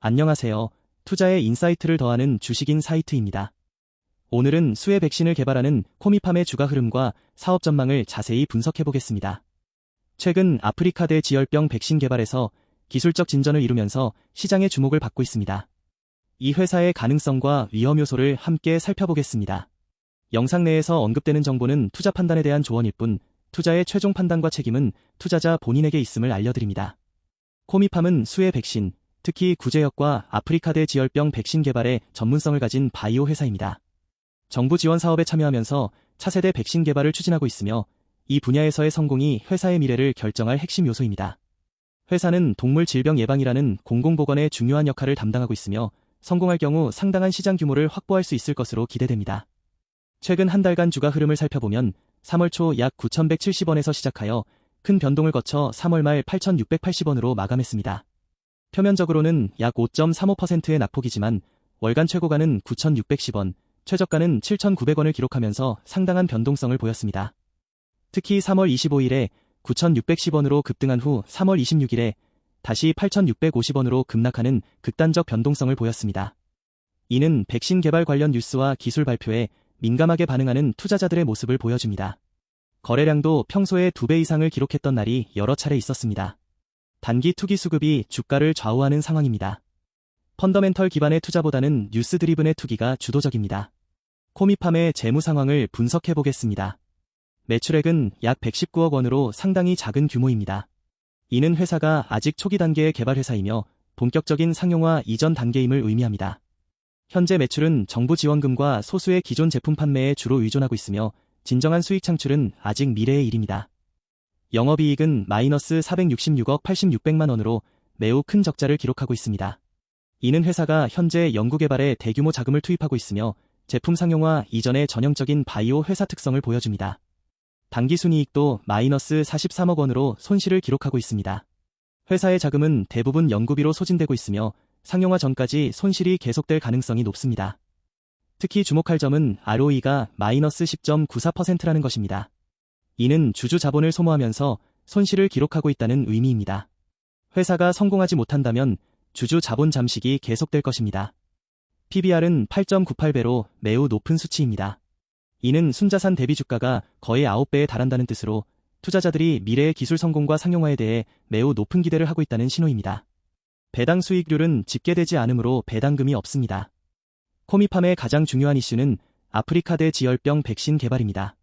안녕하세요. 투자의 인사이트를 더하는 주식인 사이트입니다. 오늘은 수혜 백신을 개발하는 코미팜의 주가 흐름과 사업 전망을 자세히 분석해 보겠습니다. 최근 아프리카대 지열병 백신 개발에서 기술적 진전을 이루면서 시장의 주목을 받고 있습니다. 이 회사의 가능성과 위험 요소를 함께 살펴보겠습니다. 영상 내에서 언급되는 정보는 투자 판단에 대한 조언일 뿐, 투자의 최종 판단과 책임은 투자자 본인에게 있음을 알려드립니다. 코미팜은 수혜 백신, 특히 구제역과 아프리카대 지열병 백신 개발에 전문성을 가진 바이오 회사입니다. 정부 지원 사업에 참여하면서 차세대 백신 개발을 추진하고 있으며 이 분야에서의 성공이 회사의 미래를 결정할 핵심 요소입니다. 회사는 동물 질병 예방이라는 공공보건의 중요한 역할을 담당하고 있으며 성공할 경우 상당한 시장 규모를 확보할 수 있을 것으로 기대됩니다. 최근 한 달간 주가 흐름을 살펴보면 3월 초 약 9,170원에서 시작하여 큰 변동을 거쳐 3월 말 8,680원으로 마감했습니다. 표면적으로는 약 5.35%의 낙폭이지만 월간 최고가는 9,610원, 최저가는 7,900원을 기록하면서 상당한 변동성을 보였습니다. 특히 3월 25일에 9,610원으로 급등한 후 3월 26일에 다시 8,650원으로 급락하는 극단적 변동성을 보였습니다. 이는 백신 개발 관련 뉴스와 기술 발표에 민감하게 반응하는 투자자들의 모습을 보여줍니다. 거래량도 평소의 2배 이상을 기록했던 날이 여러 차례 있었습니다. 단기 투기 수급이 주가를 좌우하는 상황입니다. 펀더멘털 기반의 투자보다는 뉴스 드리븐의 투기가 주도적입니다. 코미팜의 재무 상황을 분석해 보겠습니다. 매출액은 약 119억 원으로 상당히 작은 규모입니다. 이는 회사가 아직 초기 단계의 개발 회사이며 본격적인 상용화 이전 단계임을 의미합니다. 현재 매출은 정부 지원금과 소수의 기존 제품 판매에 주로 의존하고 있으며 진정한 수익 창출은 아직 미래의 일입니다. 영업이익은 마이너스 466억 86백만 원으로 매우 큰 적자를 기록하고 있습니다. 이는 회사가 현재 연구개발에 대규모 자금을 투입하고 있으며 제품 상용화 이전의 전형적인 바이오 회사 특성을 보여줍니다. 당기순이익도 마이너스 43억 원으로 손실을 기록하고 있습니다. 회사의 자금은 대부분 연구비로 소진되고 있으며 상용화 전까지 손실이 계속될 가능성이 높습니다. 특히 주목할 점은 ROE가 마이너스 10.94%라는 것입니다. 이는 주주 자본을 소모하면서 손실을 기록하고 있다는 의미입니다. 회사가 성공하지 못한다면 주주 자본 잠식이 계속될 것입니다. PBR은 8.98배로 매우 높은 수치입니다. 이는 순자산 대비 주가가 거의 9배에 달한다는 뜻으로 투자자들이 미래의 기술 성공과 상용화에 대해 매우 높은 기대를 하고 있다는 신호입니다. 배당 수익률은 집계되지 않으므로 배당금이 없습니다. 코미팜의 가장 중요한 이슈는 아프리카대 지열병 백신 개발입니다.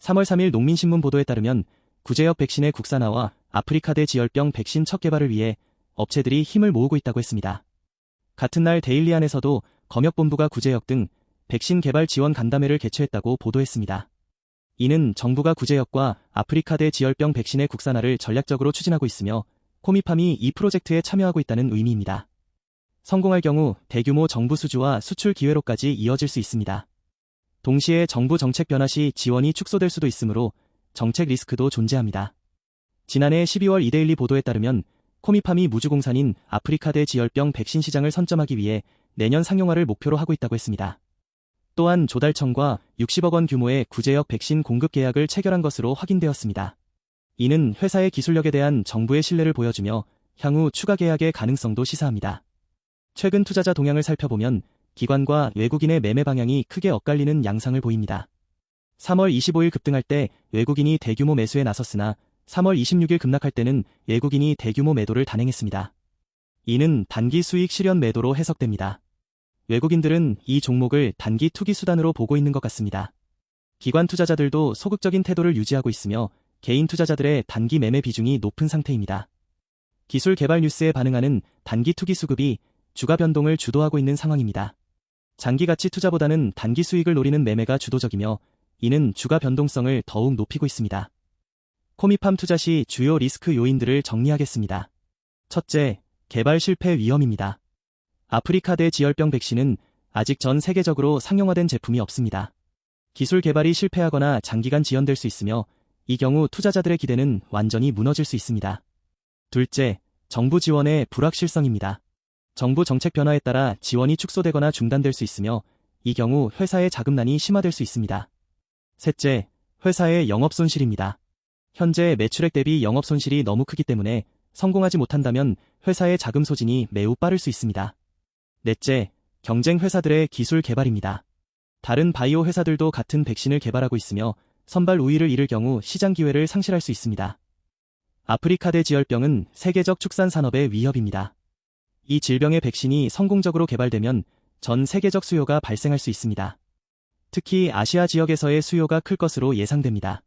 3월 3일 농민신문 보도에 따르면 구제역 백신의 국산화와 아프리카대 지열병 백신 첫 개발을 위해 업체들이 힘을 모으고 있다고 했습니다. 같은 날 데일리안에서도 검역본부가 구제역 등 백신 개발 지원 간담회를 개최했다고 보도했습니다. 이는 정부가 구제역과 아프리카대 지열병 백신의 국산화를 전략적으로 추진하고 있으며 코미팜이 이 프로젝트에 참여하고 있다는 의미입니다. 성공할 경우 대규모 정부 수주와 수출 기회로까지 이어질 수 있습니다. 동시에 정부 정책 변화 시 지원이 축소될 수도 있으므로 정책 리스크도 존재합니다. 지난해 12월 이데일리 보도에 따르면 코미팜이 무주공산인 아프리카대 지열병 백신 시장을 선점하기 위해 내년 상용화를 목표로 하고 있다고 했습니다. 또한 조달청과 60억 원 규모의 구제역 백신 공급 계약을 체결한 것으로 확인되었습니다. 이는 회사의 기술력에 대한 정부의 신뢰를 보여주며 향후 추가 계약의 가능성도 시사합니다. 최근 투자자 동향을 살펴보면 기관과 외국인의 매매 방향이 크게 엇갈리는 양상을 보입니다. 3월 25일 급등할 때 외국인이 대규모 매수에 나섰으나 3월 26일 급락할 때는 외국인이 대규모 매도를 단행했습니다. 이는 단기 수익 실현 매도로 해석됩니다. 외국인들은 이 종목을 단기 투기 수단으로 보고 있는 것 같습니다. 기관 투자자들도 소극적인 태도를 유지하고 있으며 개인 투자자들의 단기 매매 비중이 높은 상태입니다. 기술 개발 뉴스에 반응하는 단기 투기 수급이 주가 변동을 주도하고 있는 상황입니다. 장기 가치 투자보다는 단기 수익을 노리는 매매가 주도적이며 이는 주가 변동성을 더욱 높이고 있습니다. 코미팜 투자 시 주요 리스크 요인들을 정리하겠습니다. 첫째, 개발 실패 위험입니다. 아프리카대 지열병 백신은 아직 전 세계적으로 상용화된 제품이 없습니다. 기술 개발이 실패하거나 장기간 지연될 수 있으며 이 경우 투자자들의 기대는 완전히 무너질 수 있습니다. 둘째, 정부 지원의 불확실성입니다. 정부 정책 변화에 따라 지원이 축소되거나 중단될 수 있으며 이 경우 회사의 자금난이 심화될 수 있습니다. 셋째, 회사의 영업손실입니다. 현재 매출액 대비 영업손실이 너무 크기 때문에 성공하지 못한다면 회사의 자금 소진이 매우 빠를 수 있습니다. 넷째, 경쟁 회사들의 기술 개발입니다. 다른 바이오 회사들도 같은 백신을 개발하고 있으며 선발 우위를 잃을 경우 시장 기회를 상실할 수 있습니다. 아프리카대 지열병은 세계적 축산 산업의 위협입니다. 이 질병의 백신이 성공적으로 개발되면 전 세계적 수요가 발생할 수 있습니다. 특히 아시아 지역에서의 수요가 클 것으로 예상됩니다.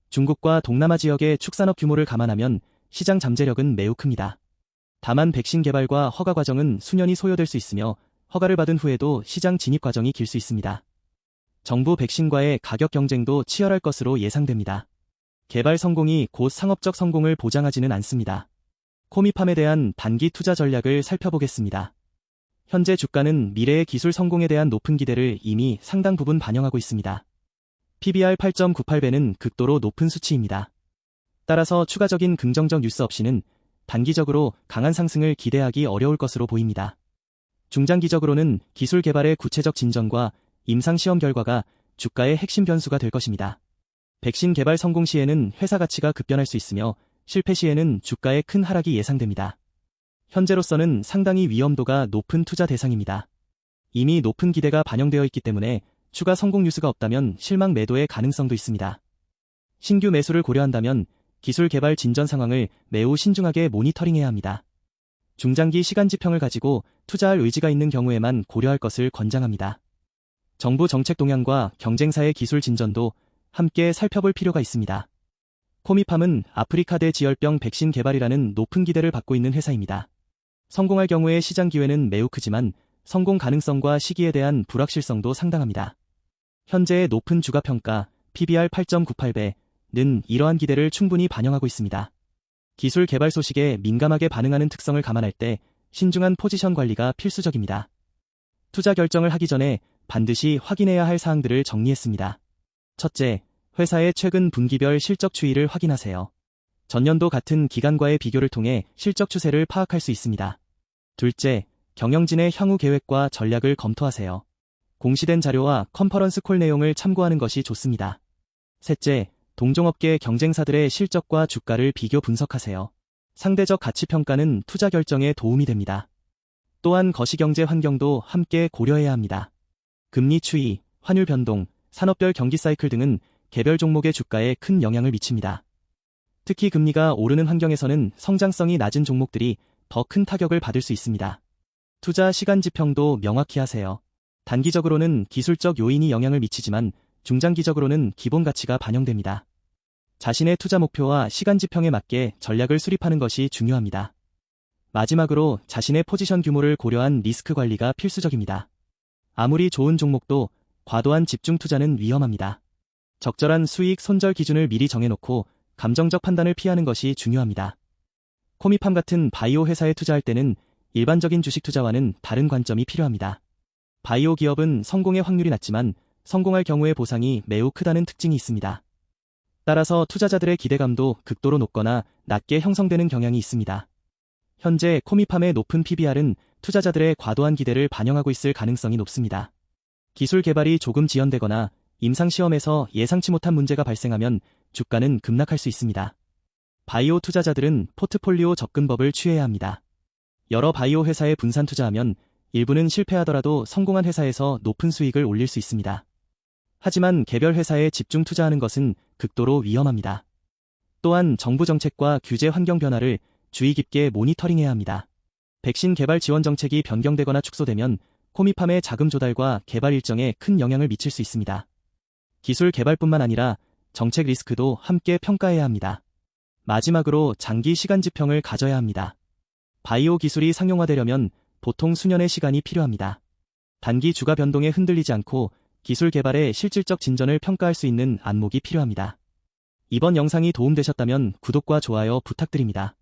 중국과 동남아 지역의 축산업 규모를 감안하면 시장 잠재력은 매우 큽니다. 다만 백신 개발과 허가 과정은 수년이 소요될 수 있으며 허가를 받은 후에도 시장 진입 과정이 길 수 있습니다. 정부 백신과의 가격 경쟁도 치열할 것으로 예상됩니다. 개발 성공이 곧 상업적 성공을 보장하지는 않습니다. 코미팜에 대한 단기 투자 전략을 살펴보겠습니다. 현재 주가는 미래의 기술 성공에 대한 높은 기대를 이미 상당 부분 반영하고 있습니다. PBR 8.98배는 극도로 높은 수치입니다. 따라서 추가적인 긍정적 뉴스 없이는 단기적으로 강한 상승을 기대하기 어려울 것으로 보입니다. 중장기적으로는 기술 개발의 구체적 진전과 임상시험 결과가 주가의 핵심 변수가 될 것입니다. 백신 개발 성공 시에는 회사 가치가 급변할 수 있으며 실패 시에는 주가의 큰 하락이 예상됩니다. 현재로서는 상당히 위험도가 높은 투자 대상입니다. 이미 높은 기대가 반영되어 있기 때문에 추가 성공 뉴스가 없다면 실망 매도의 가능성도 있습니다. 신규 매수를 고려한다면 기술 개발 진전 상황을 매우 신중하게 모니터링해야 합니다. 중장기 시간지평을 가지고 투자할 의지가 있는 경우에만 고려할 것을 권장합니다. 정부 정책 동향과 경쟁사의 기술 진전도 함께 살펴볼 필요가 있습니다. 코미팜은 아프리카대 지열병 백신 개발이라는 높은 기대를 받고 있는 회사입니다. 성공할 경우의 시장 기회는 매우 크지만 성공 가능성과 시기에 대한 불확실성도 상당합니다. 현재의 높은 주가평가 PBR 8.98배는 이러한 기대를 충분히 반영하고 있습니다. 기술 개발 소식에 민감하게 반응하는 특성을 감안할 때 신중한 포지션 관리가 필수적입니다. 투자 결정을 하기 전에 반드시 확인해야 할 사항들을 정리했습니다. 첫째, 회사의 최근 분기별 실적 추이를 확인하세요. 전년도 같은 기간과의 비교를 통해 실적 추세를 파악할 수 있습니다. 둘째, 경영진의 향후 계획과 전략을 검토하세요. 공시된 자료와 컨퍼런스 콜 내용을 참고하는 것이 좋습니다. 셋째, 동종업계 경쟁사들의 실적과 주가를 비교 분석하세요. 상대적 가치평가는 투자 결정에 도움이 됩니다. 또한 거시경제 환경도 함께 고려해야 합니다. 금리 추이, 환율 변동, 산업별 경기 사이클 등은 개별 종목의 주가에 큰 영향을 미칩니다. 특히 금리가 오르는 환경에서는 성장성이 낮은 종목들이 더 큰 타격을 받을 수 있습니다. 투자 시간 지평도 명확히 하세요. 단기적으로는 기술적 요인이 영향을 미치지만 중장기적으로는 기본 가치가 반영됩니다. 자신의 투자 목표와 시간 지평에 맞게 전략을 수립하는 것이 중요합니다. 마지막으로 자신의 포지션 규모를 고려한 리스크 관리가 필수적입니다. 아무리 좋은 종목도 과도한 집중 투자는 위험합니다. 적절한 수익 손절 기준을 미리 정해놓고 감정적 판단을 피하는 것이 중요합니다. 코미팜 같은 바이오 회사에 투자할 때는 일반적인 주식 투자와는 다른 관점이 필요합니다. 바이오 기업은 성공의 확률이 낮지만 성공할 경우의 보상이 매우 크다는 특징이 있습니다. 따라서 투자자들의 기대감도 극도로 높거나 낮게 형성되는 경향이 있습니다. 현재 코미팜의 높은 PBR은 투자자들의 과도한 기대를 반영하고 있을 가능성이 높습니다. 기술 개발이 조금 지연되거나 임상시험에서 예상치 못한 문제가 발생하면 주가는 급락할 수 있습니다. 바이오 투자자들은 포트폴리오 접근법을 취해야 합니다. 여러 바이오 회사에 분산 투자하면 일부는 실패하더라도 성공한 회사에서 높은 수익을 올릴 수 있습니다. 하지만 개별 회사에 집중 투자하는 것은 극도로 위험합니다. 또한 정부 정책과 규제 환경 변화를 주의 깊게 모니터링해야 합니다. 백신 개발 지원 정책이 변경되거나 축소되면 코미팜의 자금 조달과 개발 일정에 큰 영향을 미칠 수 있습니다. 기술 개발뿐만 아니라 정책 리스크도 함께 평가해야 합니다. 마지막으로 장기 시간 지평을 가져야 합니다. 바이오 기술이 상용화되려면 보통 수년의 시간이 필요합니다. 단기 주가 변동에 흔들리지 않고 기술 개발의 실질적 진전을 평가할 수 있는 안목이 필요합니다. 이번 영상이 도움되셨다면 구독과 좋아요 부탁드립니다.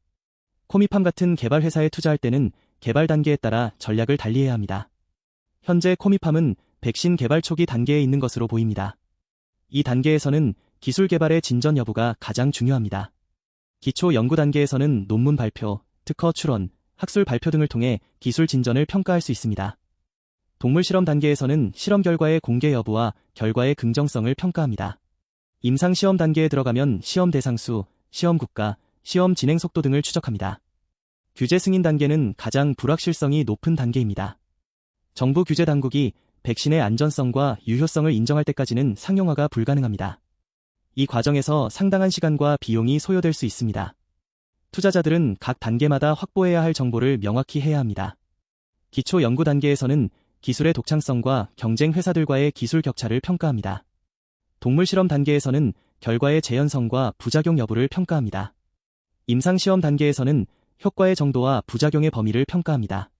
코미팜 같은 개발 회사에 투자할 때는 개발 단계에 따라 전략을 달리해야 합니다. 현재 코미팜은 백신 개발 초기 단계에 있는 것으로 보입니다. 이 단계에서는 기술 개발의 진전 여부가 가장 중요합니다. 기초 연구 단계에서는 논문 발표, 특허 출원, 학술 발표 등을 통해 기술 진전을 평가할 수 있습니다. 동물 실험 단계에서는 실험 결과의 공개 여부와 결과의 긍정성을 평가합니다. 임상 시험 단계에 들어가면 시험 대상 수, 시험 국가, 시험 진행 속도 등을 추적합니다. 규제 승인 단계는 가장 불확실성이 높은 단계입니다. 정부 규제 당국이 백신의 안전성과 유효성을 인정할 때까지는 상용화가 불가능합니다. 이 과정에서 상당한 시간과 비용이 소요될 수 있습니다. 투자자들은 각 단계마다 확보해야 할 정보를 명확히 해야 합니다. 기초 연구 단계에서는 기술의 독창성과 경쟁 회사들과의 기술 격차를 평가합니다. 동물 실험 단계에서는 결과의 재현성과 부작용 여부를 평가합니다. 임상 시험 단계에서는 효과의 정도와 부작용의 범위를 평가합니다.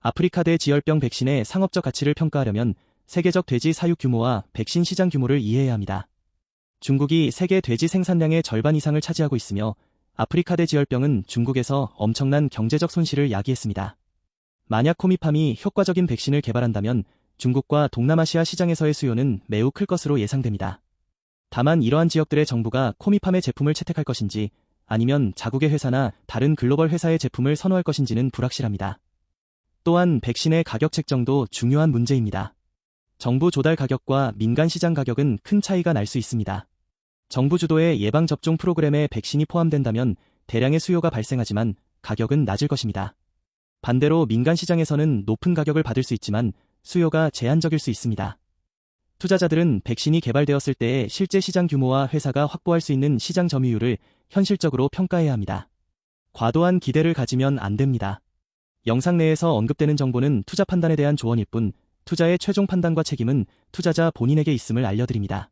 아프리카대 지열병 백신의 상업적 가치를 평가하려면 세계적 돼지 사육 규모와 백신 시장 규모를 이해해야 합니다. 중국이 세계 돼지 생산량의 절반 이상을 차지하고 있으며 아프리카대 지열병은 중국에서 엄청난 경제적 손실을 야기했습니다. 만약 코미팜이 효과적인 백신을 개발한다면 중국과 동남아시아 시장에서의 수요는 매우 클 것으로 예상됩니다. 다만 이러한 지역들의 정부가 코미팜의 제품을 채택할 것인지 아니면 자국의 회사나 다른 글로벌 회사의 제품을 선호할 것인지는 불확실합니다. 또한 백신의 가격 책정도 중요한 문제입니다. 정부 조달 가격과 민간 시장 가격은 큰 차이가 날 수 있습니다. 정부 주도의 예방접종 프로그램에 백신이 포함된다면 대량의 수요가 발생하지만 가격은 낮을 것입니다. 반대로 민간 시장에서는 높은 가격을 받을 수 있지만 수요가 제한적일 수 있습니다. 투자자들은 백신이 개발되었을 때의 실제 시장 규모와 회사가 확보할 수 있는 시장 점유율을 현실적으로 평가해야 합니다. 과도한 기대를 가지면 안 됩니다. 영상 내에서 언급되는 정보는 투자 판단에 대한 조언일 뿐 투자의 최종 판단과 책임은 투자자 본인에게 있음을 알려드립니다.